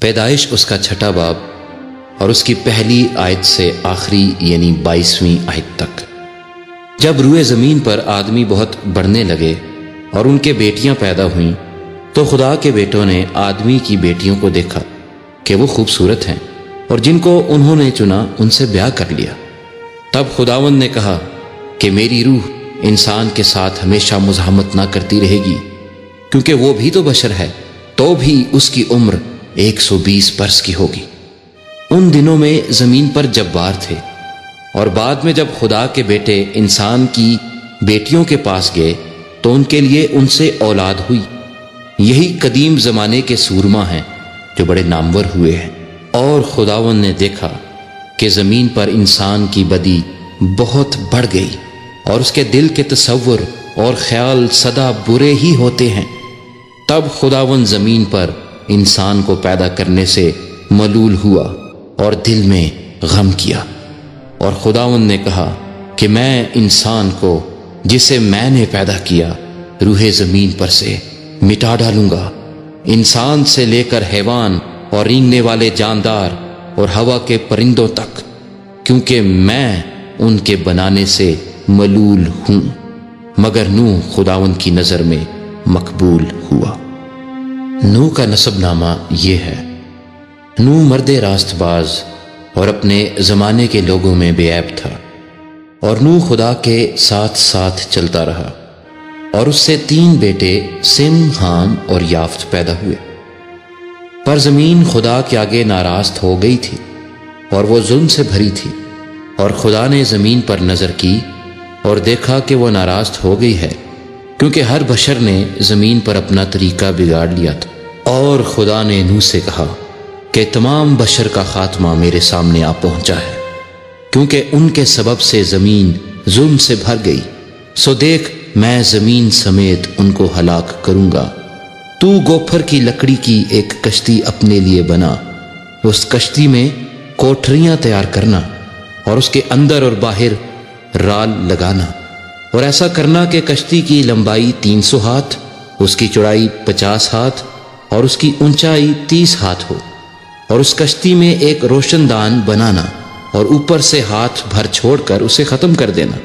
پیدائش اس کا چھٹا باب اور اس کی پہلی آیت سے آخری یعنی 22ویں آیت تک۔ جب روئے زمین پر آدمی بہت بڑھنے لگے اور ان کے بیٹیاں پیدا ہوئیں تو خدا کے بیٹوں نے آدمی کی بیٹیوں کو دیکھا کہ وہ خوبصورت ہیں اور جن کو انہوں نے چنا ان سے بیاہ کر لیا۔ تب خداوند نے کہا کہ میری روح انسان کے ساتھ ہمیشہ مزاحمت نہ کرتی رہے گی، کیونکہ وہ بھی تو بشر ہے، تو بھی اس کی عمر 120 برس کی ہوگی۔ ان دنوں میں زمین پر جبار تھے، اور بعد میں جب خدا کے بیٹے انسان کی بیٹیوں کے پاس گئے تو ان کے لیے ان سے اولاد ہوئی۔ یہی قدیم زمانے کے سورما ہیں جو بڑے نامور ہوئے ہیں۔ اور خداوند نے دیکھا کہ زمین پر انسان کی بدی بہت بڑھ گئی اور اس کے دل کے تصور اور خیال سدا برے ہی ہوتے ہیں۔ تب خداوند زمین پر انسان کو پیدا کرنے سے ملول ہوا اور دل میں غم کیا، اور خداوند نے کہا کہ میں انسان کو جسے میں نے پیدا کیا روح زمین پر سے مٹا ڈالوں گا، انسان سے لے کر حیوان اور رینگنے والے جاندار اور ہوا کے پرندوں تک، کیونکہ میں ان کے بنانے سے ملول ہوں۔ مگر نوح خداوند کی نظر میں مقبول ہوا۔ نوح کا نسب نامہ یہ ہے۔ نوح مرد راست باز اور اپنے زمانے کے لوگوں میں بے عیب تھا، اور نوح خدا کے ساتھ ساتھ چلتا رہا، اور اس سے 3 بیٹے سم، حام اور یافت پیدا ہوئے۔ پر زمین خدا کے آگے ناراض ہو گئی تھی اور وہ ظلم سے بھری تھی، اور خدا نے زمین پر نظر کی اور دیکھا کہ وہ ناراض ہو گئی ہے، کیونکہ ہر بشر نے زمین پر اپنا طریقہ بگاڑ لیا تھا۔ اور خدا نے نوح سے کہا کہ تمام بشر کا خاتمہ میرے سامنے آ پہنچا ہے، کیونکہ ان کے سبب سے زمین ظلم سے بھر گئی، سو دیکھ میں زمین سمیت ان کو ہلاک کروں گا۔ تو گوپھر کی لکڑی کی ایک کشتی اپنے لیے بنا، اس کشتی میں کوٹھریاں تیار کرنا اور اس کے اندر اور باہر رال لگانا، اور ایسا کرنا کہ کشتی کی لمبائی 300 ہاتھ، اس کی چوڑائی 50 ہاتھ اور اس کی اونچائی 30 ہاتھ ہو، اور اس کشتی میں ایک روشن دان بنانا اور اوپر سے ہاتھ بھر چھوڑ کر اسے ختم کر دینا،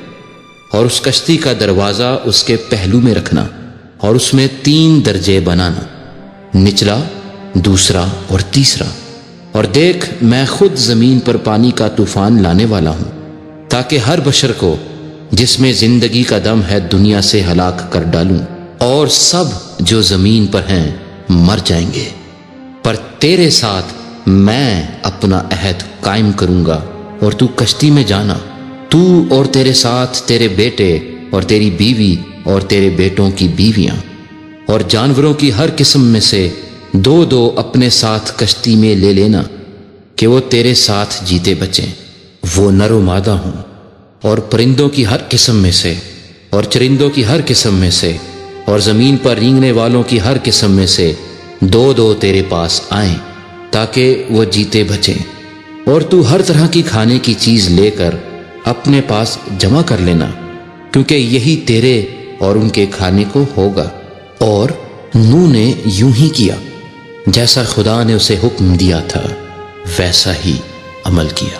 اور اس کشتی کا دروازہ اس کے پہلو میں رکھنا، اور اس میں 3 درجے بنانا، نچلا، دوسرا اور تیسرا۔ اور دیکھ میں خود زمین پر پانی کا طوفان لانے والا ہوں، تاکہ ہر بشر کو جس میں زندگی کا دم ہے دنیا سے ہلاک کر ڈالوں، اور سب جو زمین پر ہیں مر جائیں گے۔ پر تیرے ساتھ میں اپنا عہد قائم کروں گا، اور تو کشتی میں جانا، تو اور تیرے ساتھ تیرے بیٹے اور تیری بیوی اور تیرے بیٹوں کی بیویاں، اور جانوروں کی ہر قسم میں سے 2 اپنے ساتھ کشتی میں لے لینا، کہ وہ تیرے ساتھ جیتے بچیں۔ وہ نر و مادہ ہوں، اور پرندوں کی ہر قسم میں سے اور چرندوں کی ہر قسم میں سے اور زمین پر رینگنے والوں کی ہر قسم میں سے 2 تیرے پاس آئیں، تاکہ وہ جیتے بچیں۔ اور تو ہر طرح کی کھانے کی چیز لے کر اپنے پاس جمع کر لینا، کیونکہ یہی تیرے اور ان کے کھانے کو ہوگا۔ اور نوح نے یوں ہی کیا، جیسا خدا نے اسے حکم دیا تھا ویسا ہی عمل کیا۔